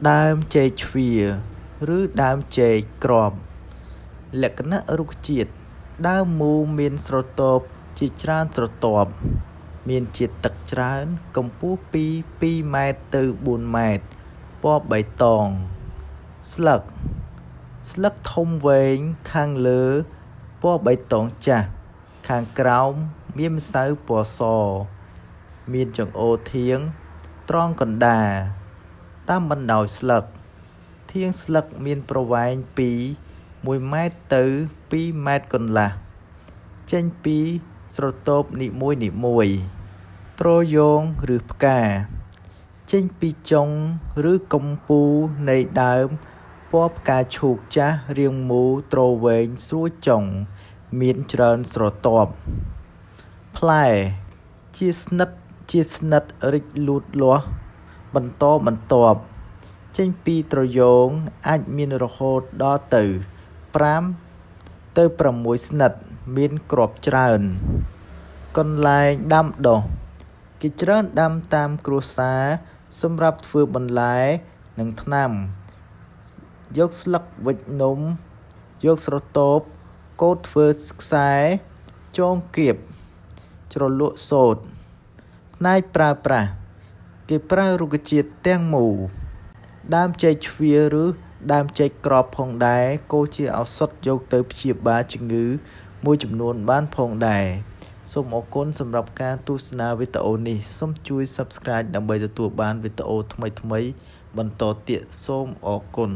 ដើមចេកជ្វាឬដើមចេកក្រំលក្ខណៈរុក្ខជាតិដើមមូលមានស្រទាប់ជាច្រើនស្រទាប់មានជាតិទឹកច្រើនកម្ពស់ពី2ម៉ែត្រទៅ4ម៉ែត្រពណ៌បៃតងស្លឹកធំវែងខាងលើពណ៌បៃតងចាស់ខាងក្រោមមានម្សៅពណ៌សមានចង្អុលធាងត្រង់កណ្ដាលតាមបណ្ដោយស្លឹកធាងស្លឹកមានប្រវែងពី1ម៉ែត្រទៅ2ម៉ែត្រកន្លះចេញពីស្រទាប់នីមួយត្រយោងឬផ្កាចេញពីចុងឬកំពូលនៃដើមពណ៌ផ្កាឈូកចាស់រាងមូលទ្រវែងស្រួចចុងមានច្រើនស្រទាប់ផ្លែជាស្និតរិចលូតលាស់បន្តបន្ទាប់ចេញពីត្រយោងអាចមានរហូតដល់ទៅ5ទៅ6ស្និតមានគ្រាប់ច្រើនកន្លែងដាំដុះគេច្រើនដាំតាមគ្រួសារសម្រាប់ធ្វើបន្លែនិងថ្នាំយកស្លឹកវេចនំយកស្រទាប់កូតធ្វើខ្សែចងគៀបជ្រលក់សូត្រផ្នែកប្រើប្រាស់គេប្រើរុក្ខជាតិទាំងមូលដើមចេកជ្វាឬដើមចេកក្រប់ផងដែរក៏ជាឱសថយកទៅព្យាបាលជំងឺមួយចំនួនបានផងដែរសូមអរគុណសម្រាប់ការទស្សនាវីដេអូនេះសូមជួយ Subscribe ដើម្បីទទួលបានវីដេអូថ្មីៗបន្តទៀតសូមអរគុណ